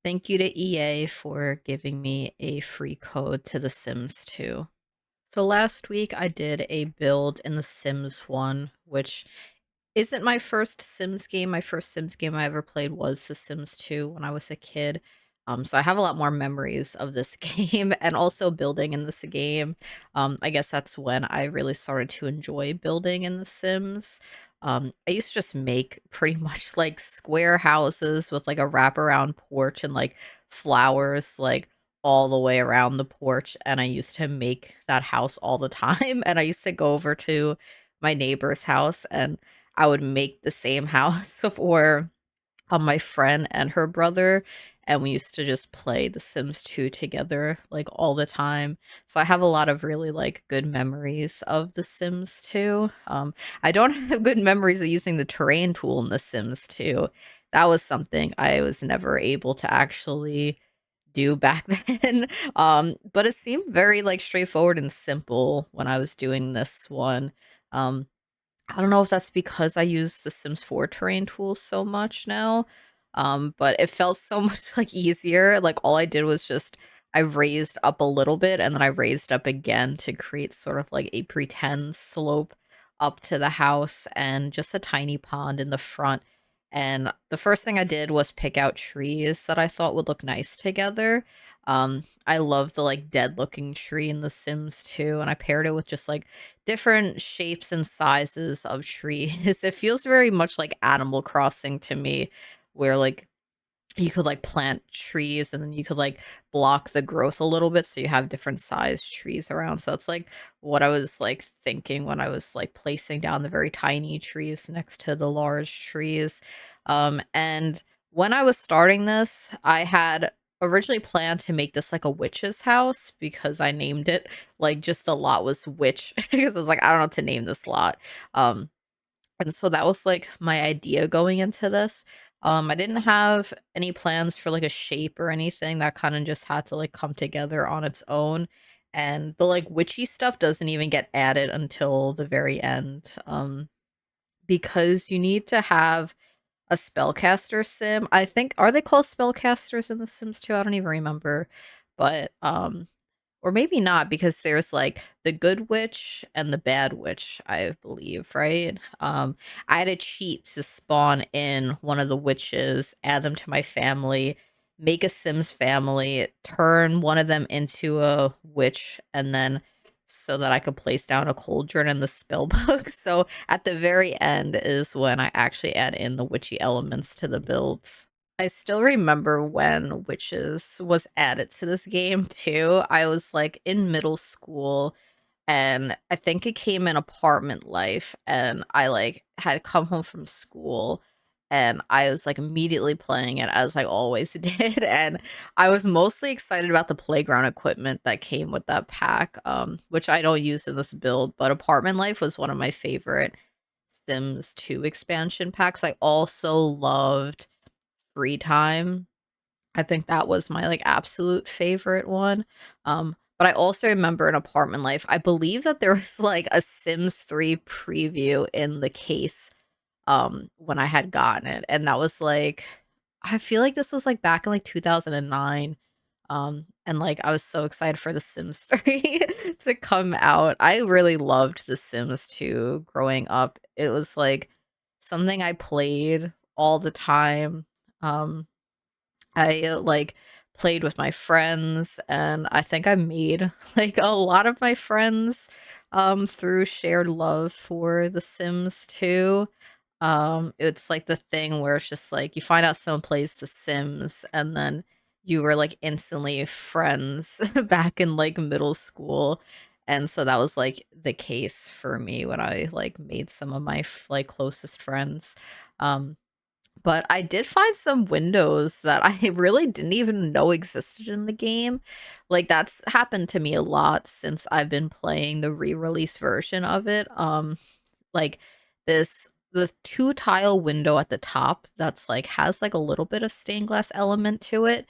Thank you to EA for giving me a free code to The Sims 2. So last week I did a build in The Sims 1, which isn't my first Sims game. My first Sims game I ever played was The Sims 2 when I was a kid. So I have a lot more memories of this game and also building in this game. I guess that's when I really started to enjoy building in The Sims. I used to just make pretty much like square houses with like a wraparound porch and like flowers like all the way around the porch. And I used to make that house all the time. And I used to go over to my neighbor's house and I would make the same house for my friend and her brother, and we used to just play The Sims 2 together like all the time. So I have a lot of really like good memories of The Sims 2. I don't have good memories of using the terrain tool in The Sims 2. That was something I was never able to actually do back then. But it seemed very like straightforward and simple when I was doing this one. Um, I don't know if that's because I use the Sims 4 terrain tools so much now, but it felt so much, like, easier, like, all I did was just I raised up a little bit, and then I raised up again to create sort of, like, a pretend slope up to the house and just a tiny pond in the front, and the first thing I did was pick out trees that I thought would look nice together. I love the, like, dead-looking tree in The Sims 2, and I paired it with just, like, different shapes and sizes of trees. It feels very much like Animal Crossing to me, where like you could like plant trees and then you could like block the growth a little bit so you have different sized trees around. So it's like what I was like thinking when I was like placing down the very tiny trees next to the large trees. And when I was starting this, I had originally planned to make this like a witch's house because I named it like just the lot was witch because I was like, I don't know what to name this lot. Um, and so that was, like, my idea going into this. I didn't have any plans for, like, a shape or anything, that kinda just had to, like, come together on its own, and the, like, witchy stuff doesn't even get added until the very end, because you need to have a spellcaster sim. I think are they called spellcasters in The Sims 2? I don't even remember, but, or maybe not because there's, like, the good witch and the bad witch, I believe, right? I had to cheat to spawn in one of the witches, add them to my family, make a Sims family, turn one of them into a witch, and then so that I could place down a cauldron in the spell book. So at the very end is when I actually add in the witchy elements to the builds. I still remember when Witches was added to this game too. I was like in middle school and I think it came in apartment life and I like had come home from school and I was like immediately playing it as I always did and I was mostly excited about the playground equipment that came with that pack which I don't use in this build, but apartment life was one of my favorite Sims 2 expansion packs. I also loved Free Time. I think that was my, like, absolute favorite one, but I also remember in Apartment Life, I believe that there was, like, a Sims 3 preview in the case, when I had gotten it, and that was, like I feel like this was, like, back in, like, 2009, and, like, I was so excited for The Sims 3 to come out. I really loved The Sims 2 growing up. It was, like, something I played all the time, like, played with my friends, and I think I made, like, a lot of my friends, through shared love for The Sims 2. It's, like, the thing where it's just, like, you find out someone plays The Sims, and then you were, like, instantly friends back in, like, middle school, and so that was, like, the case for me when I, like, made some of my like, closest friends. Um but I did find some windows that I really didn't even know existed in the game. Like, that's happened to me a lot since I've been playing the re-release version of it. Like, this 2-tile window at the top that's, like has, like, a little bit of stained glass element to it.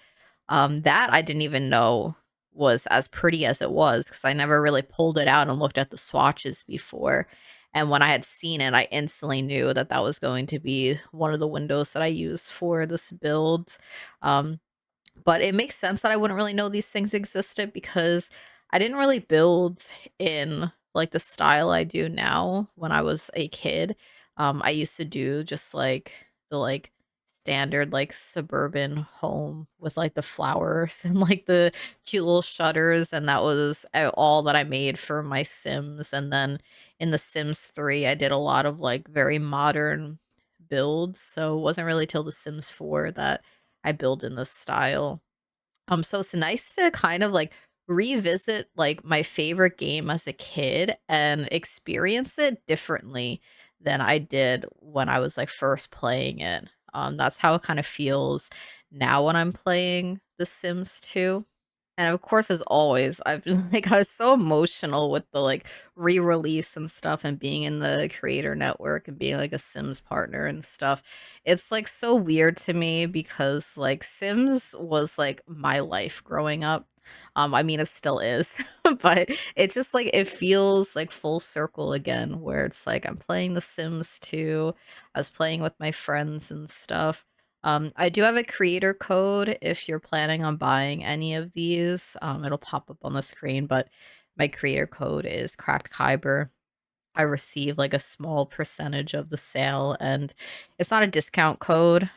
That I didn't even know was as pretty as it was because I never really pulled it out and looked at the swatches before. And when I had seen it, I instantly knew that that was going to be one of the windows that I used for this build. Um, But it makes sense that I wouldn't really know these things existed because I didn't really build in like the style I do now when I was a kid. I used to do just like the like standard like suburban home with like the flowers and like the cute little shutters, and that was all that I made for my Sims. And then in the Sims 3 I did a lot of like very modern builds, so it wasn't really till the Sims 4 that I build in this style. So it's nice to kind of like revisit like my favorite game as a kid and experience it differently than I did when I was like first playing it. That's how it kind of feels now when I'm playing The Sims 2. And of course, as always, I've been like I was so emotional with the like re-release and stuff and being in the creator network and being like a Sims partner and stuff. It's like so weird to me because like Sims was like my life growing up. I mean it still is, but it just like it feels like full circle again where it's like I'm playing The Sims 2. I was playing with my friends and stuff. I do have a creator code if you're planning on buying any of these. It'll pop up on the screen, but my creator code is CrackedKyber. I receive like a small percentage of the sale, and it's not a discount code.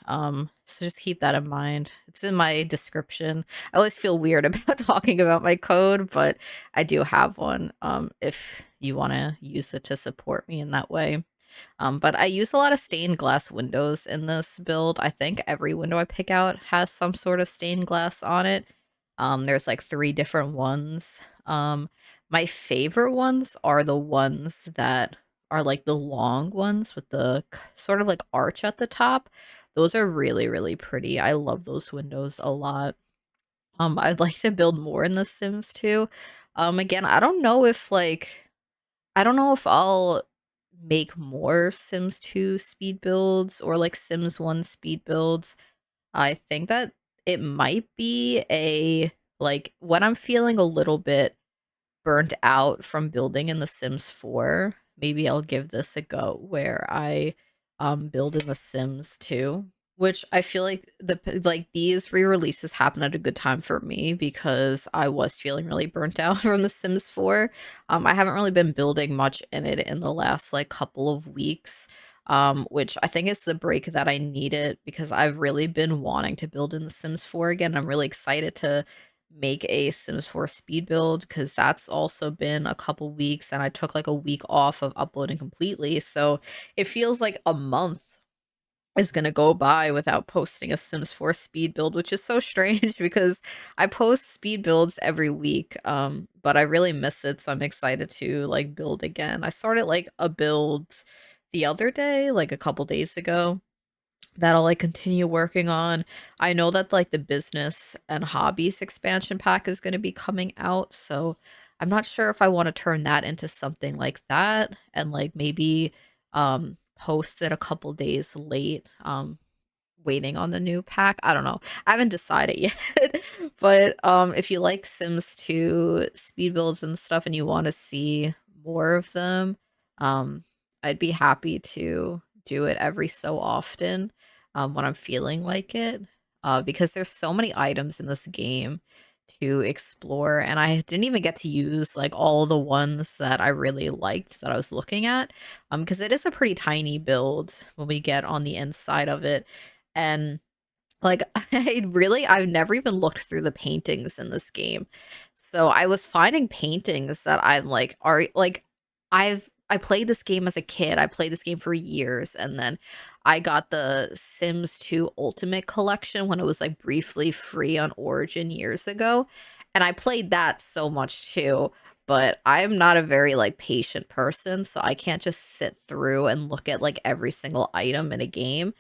So just keep that in mind. It's in my description. I always feel weird about talking about my code, but I do have one. If you want to use it to support me in that way. But I use a lot of stained glass windows in this build. I think every window I pick out has some sort of stained glass on it. There's like 3 different ones. My favorite ones are the ones that are like the long ones with the sort of like arch at the top. Those are really, really pretty. I love those windows a lot. I'd like to build more in The Sims too. Again, I don't know if I'll make more Sims 2 speed builds or like Sims 1 speed builds. I think that it might be a like when I'm feeling a little bit burnt out from building in The Sims 4, maybe I'll give this a go where I build in The Sims 2. Which I feel like these re-releases happen at a good time for me because I was feeling really burnt out from The Sims 4. I haven't really been building much in it in the last like couple of weeks, which I think is the break that I needed because I've really been wanting to build in The Sims 4 again. I'm really excited to make a Sims 4 speed build because that's also been a couple weeks and I took like a week off of uploading completely. So it feels like a month is gonna go by without posting a Sims 4 speed build, which is so strange because I post speed builds every week, but I really miss it, so I'm excited to, like, build again. I started, like, a build the other day, like, a couple days ago, that I'll, like, continue working on. I know that, like, the business and hobbies expansion pack is gonna be coming out, so I'm not sure if I wanna turn that into something like that and, like, maybe, post it a couple days late, waiting on the new pack. I don't know. I haven't decided yet. But, if you like Sims 2 speed builds and stuff and you wanna see more of them, um, I'd be happy to do it every so often, when I'm feeling like it, because there's so many items in this game to explore, and I didn't even get to use, like, all the ones that I really liked that I was looking at, because it is a pretty tiny build when we get on the inside of it, and like, I've never even looked through the paintings in this game. So I was finding paintings that I'm like, are like, I played this game as a kid. I played this game for years, and then I got the Sims 2 Ultimate Collection when it was like briefly free on Origin years ago. And I played that so much too. But I'm not a very like patient person, so I can't just sit through and look at like every single item in a game.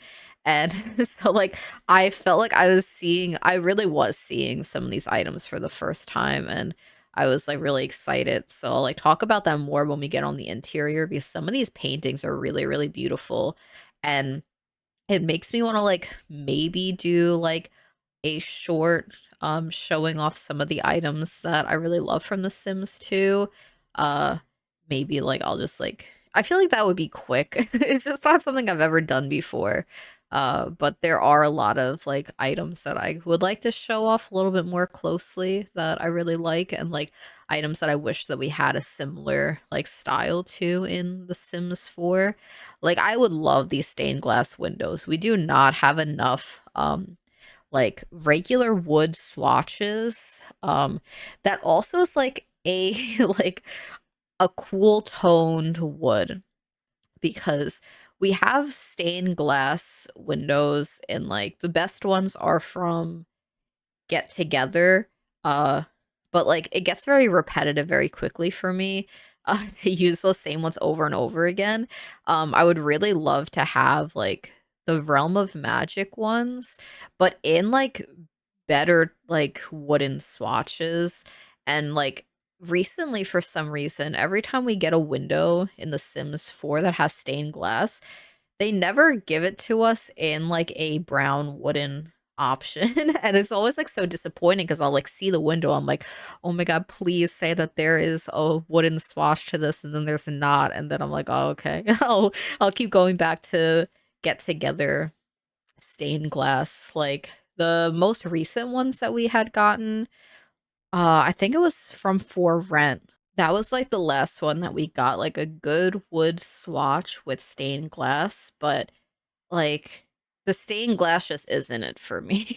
And so, like, I felt like I really was seeing some of these items for the first time, and I was, like, really excited. So I'll, like, talk about them more when we get on the interior because some of these paintings are really, really beautiful, and it makes me wanna, like, maybe do, like, a short, showing off some of the items that I really love from The Sims 2. Uh, maybe, like, I'll just, like I feel like that would be quick. It's just not something I've ever done before. But there are a lot of like items that I would like to show off a little bit more closely that I really like, and like items that I wish that we had a similar like style to in The Sims 4. Like I would love these stained glass windows. We do not have enough like regular wood swatches that also is like a like a cool toned wood, because we have stained glass windows, and like the best ones are from Get Together, uh, but like it gets very repetitive very quickly for me to use those same ones over and over again. I would really love to have like the Realm of Magic ones, but in like better like wooden swatches. And like recently, for some reason, every time we get a window in The Sims 4 that has stained glass, they never give it to us in, like, a brown wooden option, and it's always, like, so disappointing because 'cause I'll, like, see the window, I'm like, "Oh my god, please say that there is a wooden swatch to this," and then there's not, and then I'm like, "Oh, okay." I'll keep going back to Get Together stained glass. Like, the most recent ones that we had gotten, I think it was from For Rent. That was, like, the last one that we got, like, a good wood swatch with stained glass, but like, the stained glass just isn't it for me.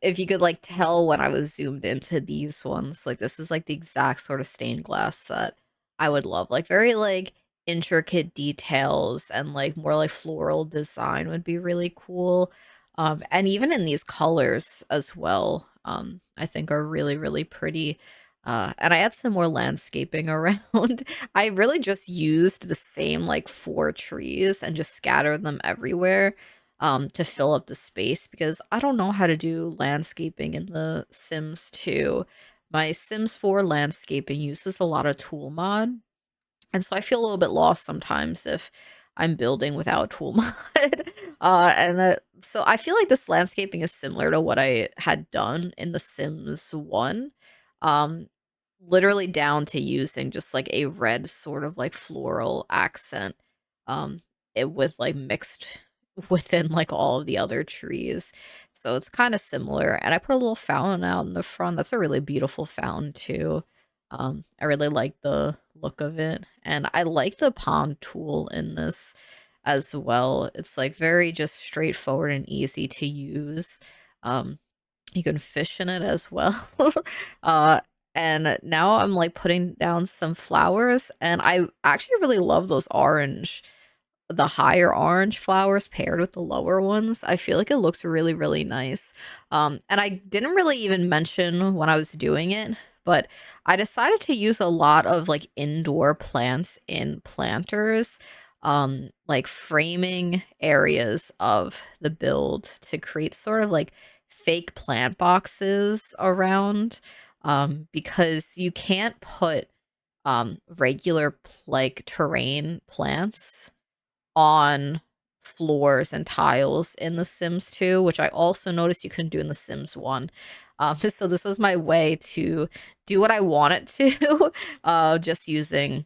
If you could, like, tell when I was zoomed into these ones, like, this is, like, the exact sort of stained glass that I would love. Like, very, like, intricate details and, like, more, like, floral design would be really cool. And even in these colors as well, I think are really, really pretty. And I had some more landscaping around. I really just used the same, like, 4 trees and just scattered them everywhere, to fill up the space, because I don't know how to do landscaping in The Sims 2. My Sims 4 landscaping uses a lot of tool mod, and so I feel a little bit lost sometimes if I'm building without tool mod. So I feel like this landscaping is similar to what I had done in The Sims 1. Um, Literally down to using just like a red sort of like floral accent, it with like mixed within like all of the other trees. So it's kind of similar. And I put a little fountain out in the front. That's a really beautiful fountain too. I really like the look of it, and I like the pond tool in this as well. It's like very just straightforward and easy to use. Um, you can fish in it as well. uh, and now I'm like putting down some flowers, and I actually really love those orange the higher orange flowers paired with the lower ones. I feel like it looks really, really nice. And I didn't really even mention when I was doing it, but I decided to use a lot of like indoor plants in planters, like framing areas of the build to create sort of like fake plant boxes around. Because you can't put regular like terrain plants on floors and tiles in The Sims 2, which I also noticed you couldn't do in The Sims 1. So this was my way to do what I wanted to, just using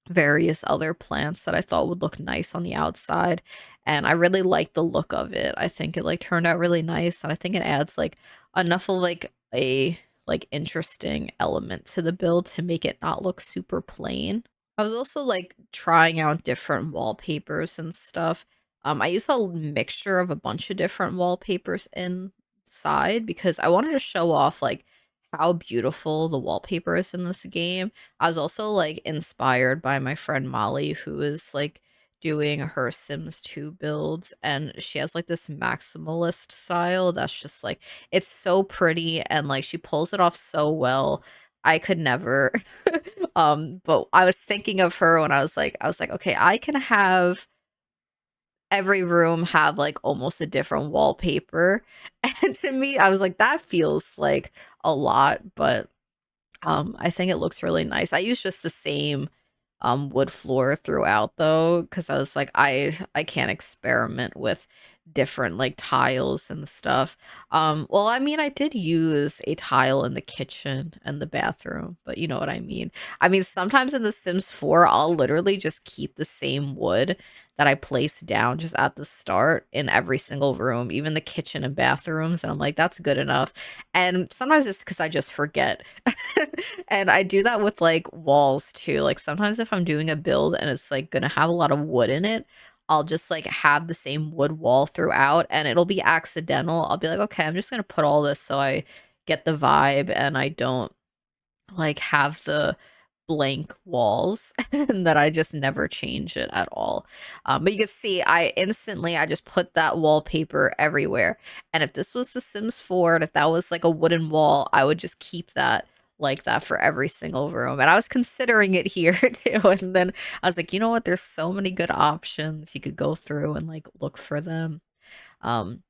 various other plants that I thought would look nice on the outside. And I really like the look of it. I think it like turned out really nice, and I think it adds like enough of like a like interesting element to the build to make it not look super plain. I was also like trying out different wallpapers and stuff. I used a mixture of a bunch of different wallpapers inside because I wanted to show off like how beautiful the wallpaper is in this game. I was also like inspired by my friend Molly, who is like doing her Sims 2 builds, and she has like this maximalist style that's just like it's so pretty, and like she pulls it off so well. I could never. But I was thinking of her when I was like, okay, I can have every room have like almost a different wallpaper. And to me, I was like, that feels like a lot, but I think it looks really nice. I use just the same wood floor throughout though, because I was like, I can't experiment with different like tiles and stuff. Well, I mean, I did use a tile in the kitchen and the bathroom, but you know what I mean. I mean, sometimes in The Sims 4, I'll literally just keep the same wood that I placed down just at the start in every single room, even the kitchen and bathrooms, and I'm like, that's good enough. And sometimes it's because I just forget. And I do that with like walls too. Like sometimes if I'm doing a build and it's like gonna have a lot of wood in it, I'll just like have the same wood wall throughout and it'll be accidental. I'll be like, okay, I'm just gonna put all this so I get the vibe and I don't like have the blank walls and that I just never change it at all. But you can see I just put that wallpaper everywhere. And if this was The Sims 4 and if that was like a wooden wall, I would just keep that like that for every single room. And I was considering it here too. And then I was like, you know what? There's so many good options. You could go through and like look for them. Um,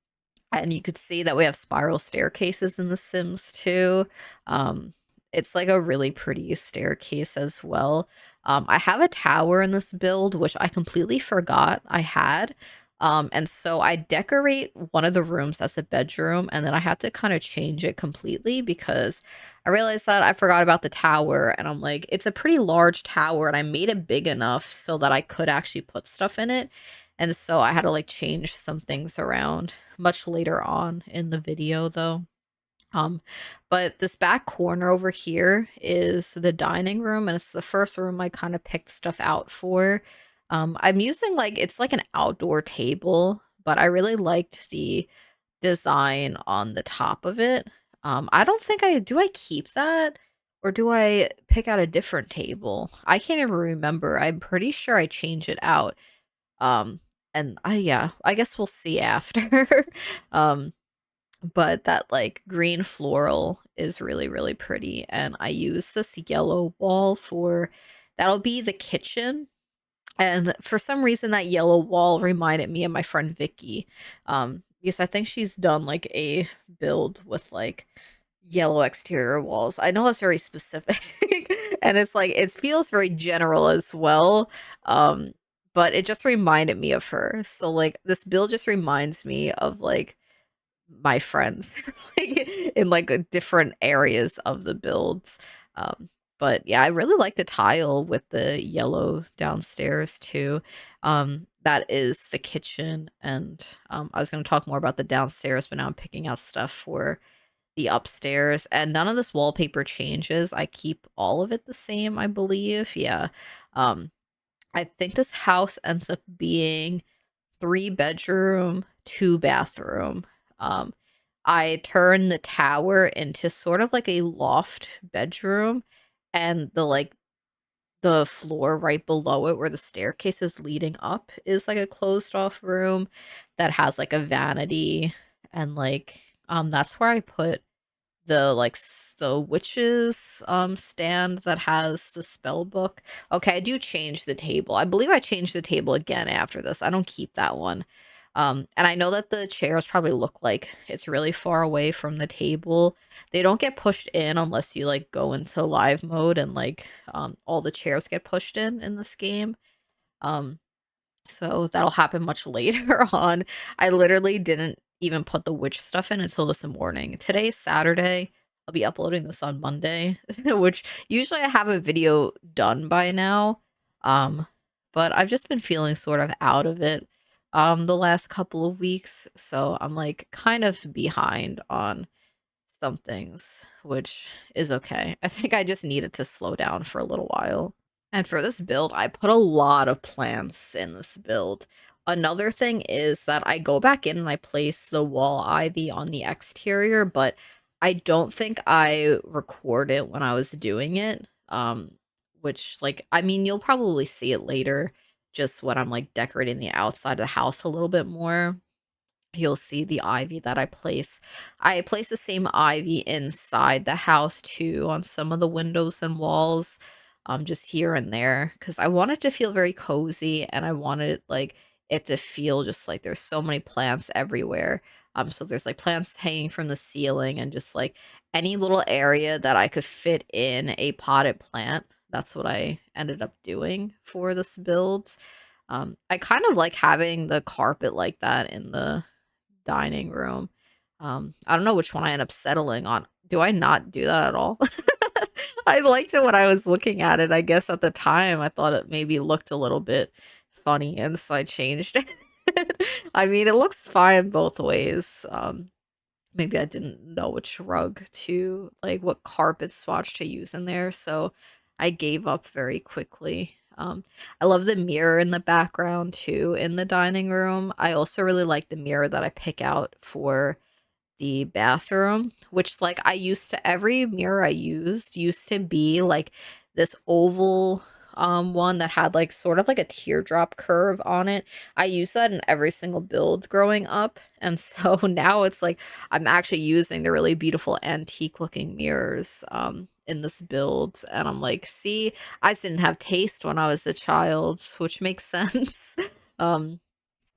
and you could see that we have spiral staircases in The Sims too. Um, it's like a really pretty staircase as well. I have a tower in this build, which I completely forgot I had. And so I decorate one of the rooms as a bedroom, and then I have to kind of change it completely because I realized that I forgot about the tower, and I'm like, it's a pretty large tower, and I made it big enough so that I could actually put stuff in it. And so I had to like change some things around much later on in the video though. Um, but this back corner over here is the dining room, and it's the first room I kind of picked stuff out for. I'm using like it's like an outdoor table, but I really liked the design on the top of it. I don't think I keep that or do I pick out a different table? I can't even remember. I'm pretty sure I change it out. Um, and yeah, I guess we'll see after. um, but that like green floral is really, really pretty. And I use this yellow wall for that'll be the kitchen. And for some reason that yellow wall reminded me of my friend Vicky. Because I think she's done like a build with like yellow exterior walls. I know that's very specific. And it's like it feels very general as well. Um, but it just reminded me of her. So like this build just reminds me of like my friends like in like different areas of the builds. Um, but yeah, I really like the tile with the yellow downstairs too. That is the kitchen, and I was going to talk more about the downstairs, but now I'm picking out stuff for the upstairs, and none of this wallpaper changes. I keep all of it the same, I believe. Yeah. Um, I think this house ends up being 3 bedroom, 2 bathroom. Um, I turn the tower into sort of like a loft bedroom, and the floor right below it where the staircase is leading up is like a closed off room that has like a vanity, and like that's where I put the the witches stand that has the spell book. Okay, I do change the table. I believe I changed the table again after this. I don't keep that one. And I know that the chairs probably look like it's really far away from the table. They don't get pushed in unless you like go into live mode and like all the chairs get pushed in this game. Um so that'll happen much later on. I literally didn't even put the witch stuff in until this morning. Today's Saturday. I'll be uploading this on Monday, which usually I have a video done by now. Um, but I've just been feeling sort of out of it the last couple of weeks, so I'm like kind of behind on some things, which is okay. I think I just needed to slow down for a little while. And for this build, I put a lot of plants in this build. Another thing is that I go back in and I place the wall ivy on the exterior, but I don't think I record it when I was doing it. Which like I mean you'll probably see it later just when I'm like decorating the outside of the house a little bit more. You'll see the ivy that I place. I place the same ivy inside the house too on some of the windows and walls, just here and there, because I want it to feel very cozy and I wanted like it to feel just like there's so many plants everywhere. So there's like plants hanging from the ceiling and just like any little area that I could fit in a potted plant. That's what I ended up doing for this build. I kind of like having the carpet like that in the dining room. I don't know which one I end up settling on. Do I not do that at all? I liked it when I was looking at it. I guess at the time I thought it maybe looked a little bit funny, and so I changed it. I mean, it looks fine both ways. Maybe I didn't know which rug to like what carpet swatch to use in there, so I gave up very quickly. I love the mirror in the background too in the dining room. I also really like the mirror that I pick out for the bathroom, which like I used to every mirror I used to be like this oval one that had like sort of like a teardrop curve on it. I used that in every single build growing up. And so now it's like I'm actually using the really beautiful antique looking mirrors in this build, and I'm like, see, I didn't have taste when I was a child, which makes sense. um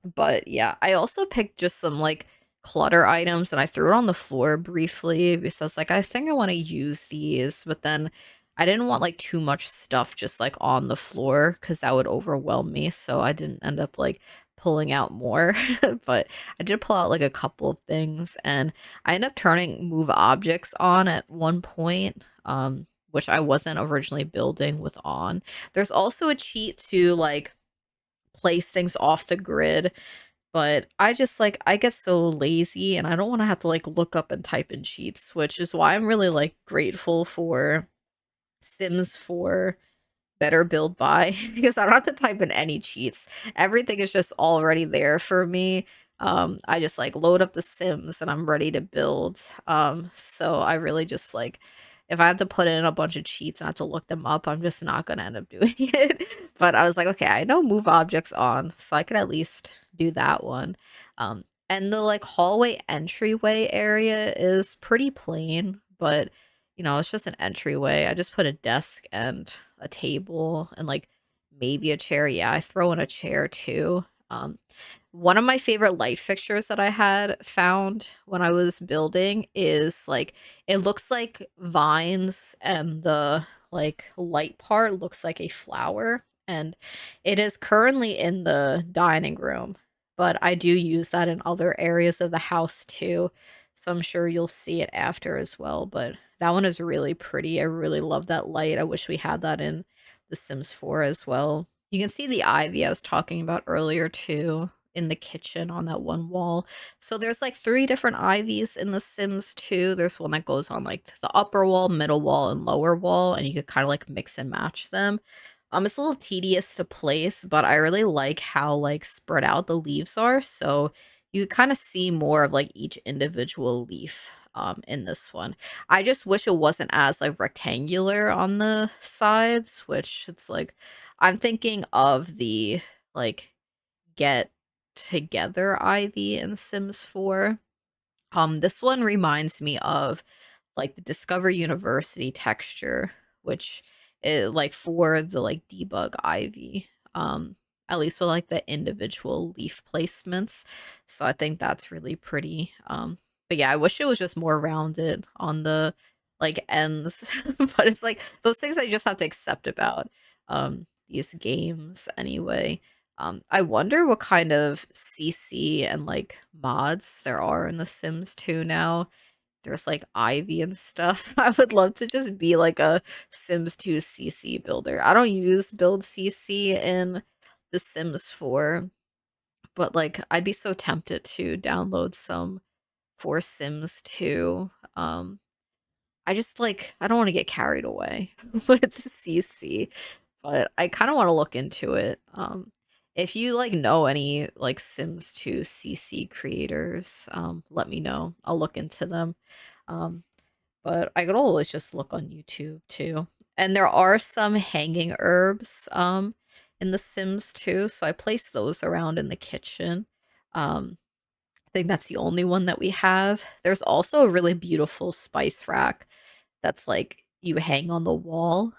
but yeah, I also picked just some like clutter items and I threw it on the floor briefly because I was like, I think I want to use these, but then I didn't want like too much stuff just like on the floor because that would overwhelm me. So I didn't end up like pulling out more, but I did pull out like a couple of things, and I ended up turning move objects on at one point. Which I wasn't originally building with on. There's also a cheat to like place things off the grid, but I just like I get so lazy and I don't want to have to like look up and type in cheats, which is why I'm really like grateful for Sims 4 Better Build By because I don't have to type in any cheats. Everything is just already there for me. I just like load up the Sims and I'm ready to build. So I really just like if I have to put in a bunch of cheats and I have to look them up, I'm just not gonna end up doing it. But I was like, okay, I know move objects on, so I could at least do that one. And the like hallway entryway area is pretty plain, but it's just an entryway. I just put a desk and a table and like maybe a chair. Yeah, I throw in a chair too. One of my favorite light fixtures that I had found when I was building is like it looks like vines and the like light part looks like a flower, and it is currently in the dining room, but I do use that in other areas of the house too. So I'm sure you'll see it after as well, but that one is really pretty. I really love that light. I wish we had that in The Sims 4 as well. You can see the ivy I was talking about earlier too in the kitchen on that one wall. So there's like 3 different ivies in The Sims 2. There's one that goes on like the upper wall, middle wall, and lower wall, and you could kind of like mix and match them. It's a little tedious to place, but I really like how like spread out the leaves are. So you kind of see more of like each individual leaf in this one. I just wish it wasn't as like rectangular on the sides, which it's like I'm thinking of the like get together ivy in Sims 4. This one reminds me of like the Discover University texture, which is like for the like debug ivy. At least with like the individual leaf placements. So I think that's really pretty. But yeah, I wish it was just more rounded on the like ends. But it's like those things I just have to accept about these games anyway. I wonder what kind of CC and like mods there are in The Sims 2 now. There's like ivy and stuff. I would love to just be like a Sims 2 CC builder. I don't use build CC in The Sims 4, but like I'd be so tempted to download some for Sims 2. I just like I don't want to get carried away with CC, but I kind of want to look into it. If you like know any like Sims 2 CC creators, let me know. I'll look into them. Um, but I could always just look on YouTube too. And there are some hanging herbs in The Sims too, so I place those around in the kitchen. I think that's the only one that we have. There's also a really beautiful spice rack that's like you hang on the wall,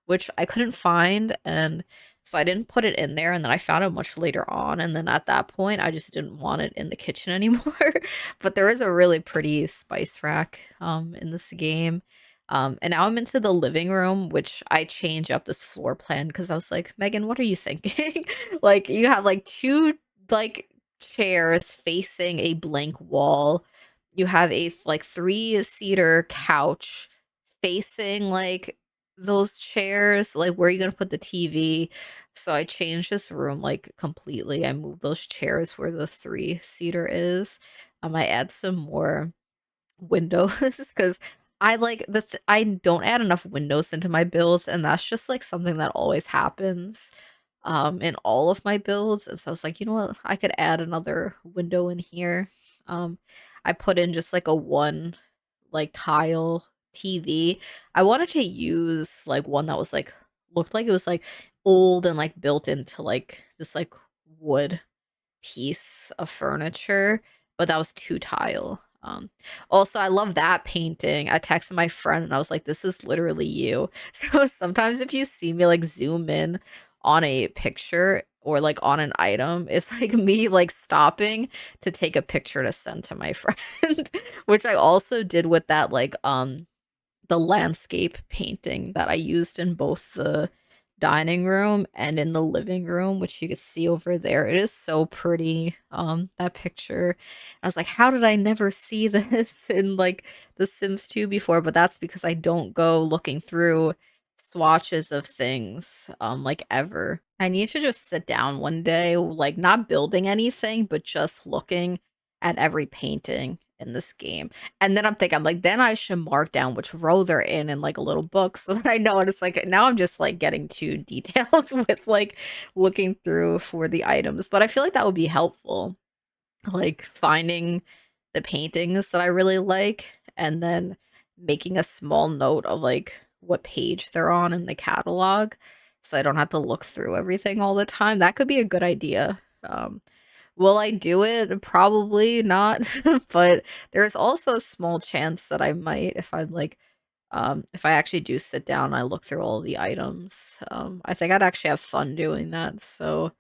which I couldn't find, and so I didn't put it in there, and then I found it much later on, and then at that point I just didn't want it in the kitchen anymore. But there is a really pretty spice rack in this game. And now I'm into the living room, which I change up this floor plan because I was like, Megan, what are you thinking? Like you have like two like chairs facing a blank wall. You have a like three-seater couch facing like those chairs. Like where are you gonna put the TV? So I changed this room like completely. I moved those chairs where the three-seater is. I add some more windows because I like I don't add enough windows into my builds, and that's just like something that always happens in all of my builds. And so I was like, you know what, I could add another window in here. um I put in just like a one like tile TV. I wanted to use like one that was like looked like it was like old and like built into like this like wood piece of furniture, but that was 2 tile. Also, I love that painting. I texted my friend and I was like, "This is literally you." So sometimes if you see me like zoom in on a picture or like on an item, it's like me like stopping to take a picture to send to my friend, which I also did with that like the landscape painting that I used in both the dining room and in the living room, which you could see over there. It is so pretty, that picture. I was like, "How did I never see this in, like, The Sims 2 before?" But that's because I don't go looking through swatches of things, like, ever. I need to just sit down one day, like, not building anything, but just looking at every painting in this game. And then I'm like, then I should mark down which row they're in like a little book so that I know. And it's like now I'm just like getting too detailed with like looking through for the items. But I feel like that would be helpful. Like finding the paintings that I really like and then making a small note of like what page they're on in the catalog so I don't have to look through everything all the time. That could be a good idea. Will I do it? Probably not, but there's also a small chance that I might if I'm like, if I actually do sit down and I look through all the items. I think I'd actually have fun doing that, so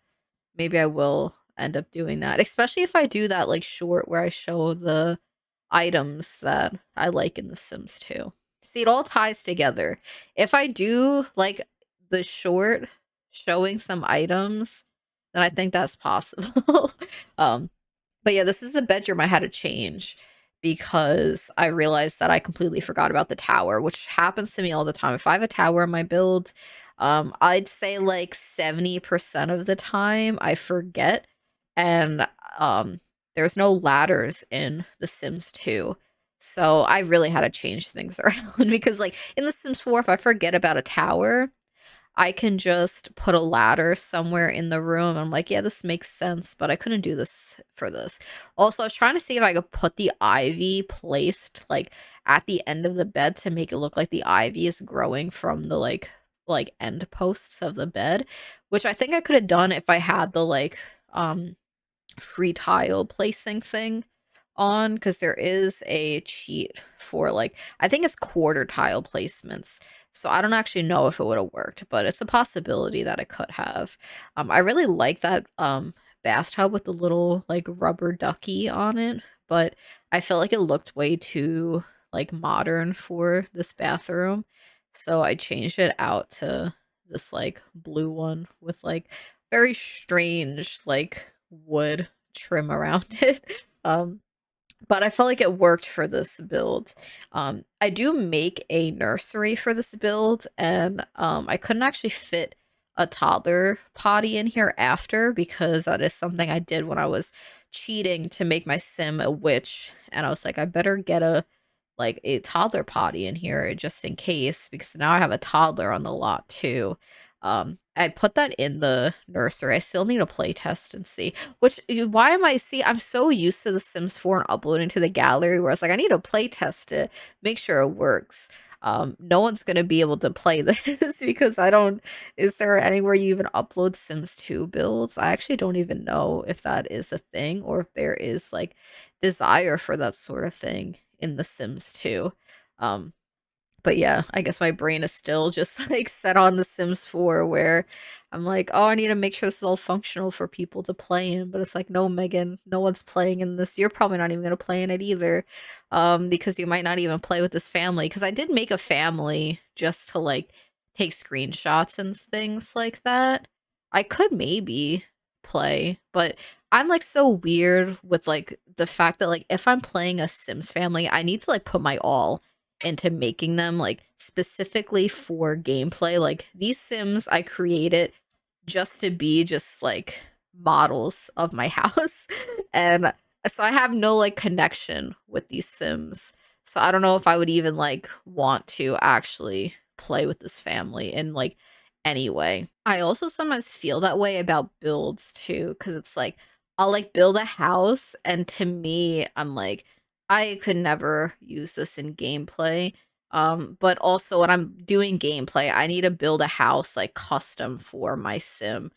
maybe I will end up doing that, especially if I do that like short where I show the items that I like in The Sims 2. See, it all ties together. If I do like the short showing some items, then I think that's possible. um but yeah, this is the bedroom I had to change because I realized that I completely forgot about the tower, which happens to me all the time. If I have a tower in my build, I'd say like 70% of the time I forget. And there's no ladders in The Sims 2. So I really had to change things around because like in The Sims 4, if I forget about a tower, I can just put a ladder somewhere in the room. I'm like, yeah, this makes sense, but I couldn't do this for this. Also, I was trying to see if I could put the ivy placed like at the end of the bed to make it look like the ivy is growing from the like end posts of the bed, which I think I could have done if I had the like free tile placing thing on because there is a cheat for like I think it's quarter tile placements. So I don't actually know if it would have worked, but it's a possibility that it could have. I really like that bathtub with the little like rubber ducky on it, but I felt like it looked way too like modern for this bathroom. So I changed it out to this like blue one with like very strange like wood trim around it. Um but I felt like it worked for this build. I do make a nursery for this build, and I couldn't actually fit a toddler potty in here after because that is something I did when I was cheating to make my sim a witch, and I was like, I better get a toddler potty in here just in case because now I have a toddler on the lot too. I put that in the nursery. I still need to play test and see. Which why am I see? I'm so used to The Sims 4 and uploading to the gallery where it's like I need to play test it, make sure it works. No one's gonna be able to play this because I don't. Is there anywhere you even upload Sims 2 builds? I actually don't even know if that is a thing or if there is like desire for that sort of thing in The Sims 2. Um, But yeah, I guess my brain is still just like set on The Sims 4 where I'm like, oh, I need to make sure this is all functional for people to play in. But it's like, no, Megan, no one's playing in this. You're probably not even going to play in it either, because you might not even play with this family. Because I did make a family just to like take screenshots and things like that. I could maybe play, but I'm like so weird with like the fact that like if I'm playing a Sims family, I need to like put my all into making them like specifically for gameplay. Like these Sims I created just to be just like models of my house. And so I have no like connection with these Sims. So I don't know if I would even like want to actually play with this family in like any way. I also sometimes feel that way about builds too, because it's like I'll like build a house, and to me, I'm like, I could never use this in gameplay. But also when I'm doing gameplay, I need to build a house like custom for my sim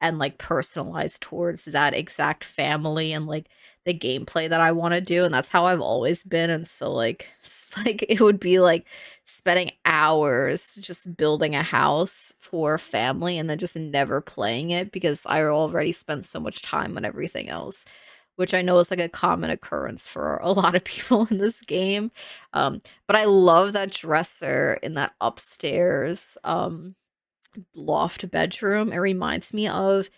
and like personalized towards that exact family and like the gameplay that I want to do. And that's how I've always been. And so like like it would be like spending hours just building a house for a family and then just never playing it because I already spent so much time on everything else, which I know is like a common occurrence for a lot of people in this game. But I love that dresser in that upstairs loft bedroom. It reminds me of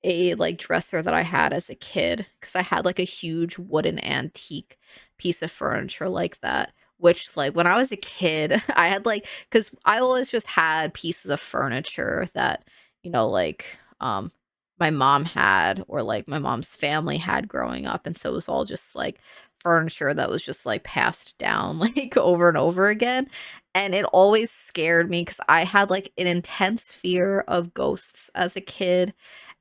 a like dresser that I had as a kid because I had like a huge wooden antique piece of furniture like that. Which like when I was a kid, I had like because I always just had pieces of furniture that like my mom had or like my mom's family had growing up, and so it was all just like furniture that was just like passed down like over and over again. And it always scared me because I had like an intense fear of ghosts as a kid,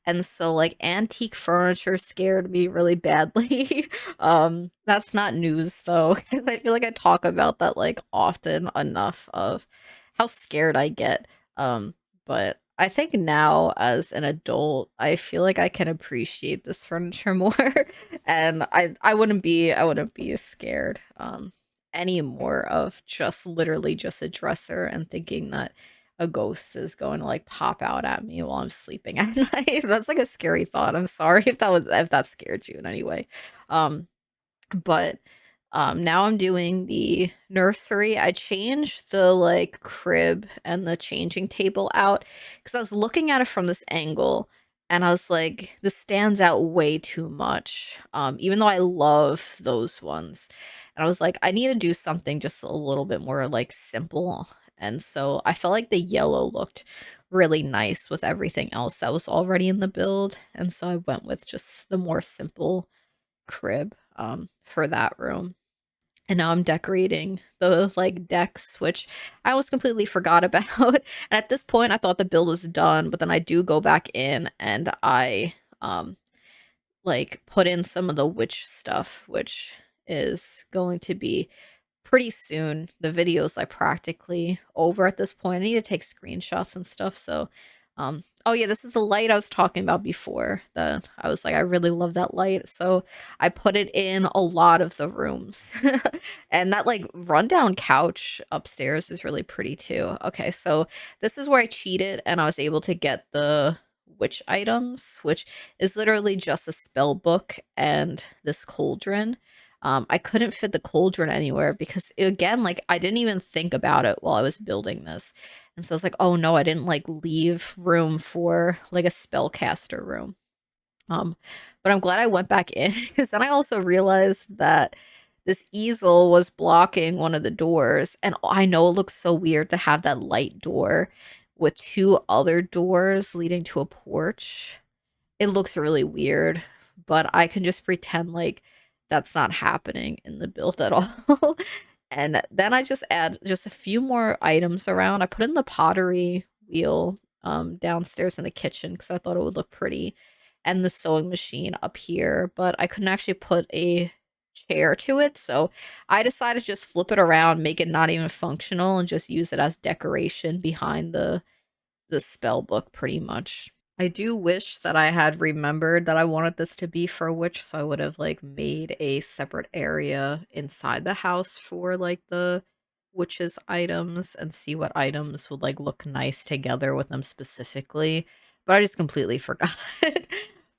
and so like antique furniture scared me really badly. That's not news though, 'cause I feel like I talk about that like often enough of how scared I get. But I think now as an adult, I feel like I can appreciate this furniture more, and I wouldn't be as scared anymore of just literally just a dresser and thinking that a ghost is going to like pop out at me while I'm sleeping at night. That's like a scary thought. I'm sorry if that scared you in any way. Um, but now I'm doing the nursery. I changed the like crib and the changing table out because I was looking at it from this angle and I was like, this stands out way too much. Even though I love those ones. And I was like, I need to do something just a little bit more like simple. And so I felt like the yellow looked really nice with everything else that was already in the build. And so I went with just the more simple crib for that room. And now I'm decorating those like decks, which I almost completely forgot about. And at this point I thought the build was done, but then I do go back in and I like put in some of the witch stuff, which is going to be pretty soon. The video's like practically over at this point. I need to take screenshots and stuff. So, oh yeah, this is the light I was talking about before. That I was like, I really love that light. So I put it in a lot of the rooms. And that like rundown couch upstairs is really pretty too. Okay, so this is where I cheated and I was able to get the witch items, which is literally just a spell book and this cauldron. I couldn't fit the cauldron anywhere because again, like I didn't even think about it while I was building this. And so I was like, oh no, I didn't like leave room for like a spellcaster room. Um, but I'm glad I went back in because then I also realized that this easel was blocking one of the doors. And I know it looks so weird to have that light door with two other doors leading to a porch. It looks really weird, but I can just pretend like that's not happening in the build at all. And then I just add just a few more items around. I put in the pottery wheel downstairs in the kitchen because I thought it would look pretty, and the sewing machine up here, but I couldn't actually put a chair to it, so I decided to just flip it around, make it not even functional, and just use it as decoration behind the spell book pretty much. I do wish that I had remembered that I wanted this to be for a witch, so I would have like made a separate area inside the house for like the witches items and see what items would like look nice together with them specifically, but I just completely forgot.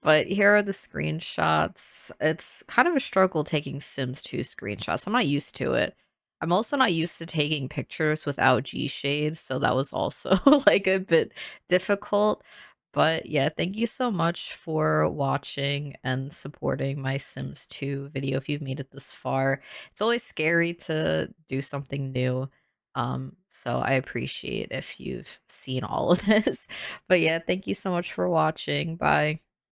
But here are the screenshots. It's kind of a struggle taking Sims 2 screenshots. I'm not used to it. I'm also not used to taking pictures without G shades, so that was also like a bit difficult. But yeah, thank you so much for watching and supporting my Sims 2 video if you've made it this far. It's always scary to do something new. So I appreciate if you've seen all of this. But yeah, thank you so much for watching. Bye.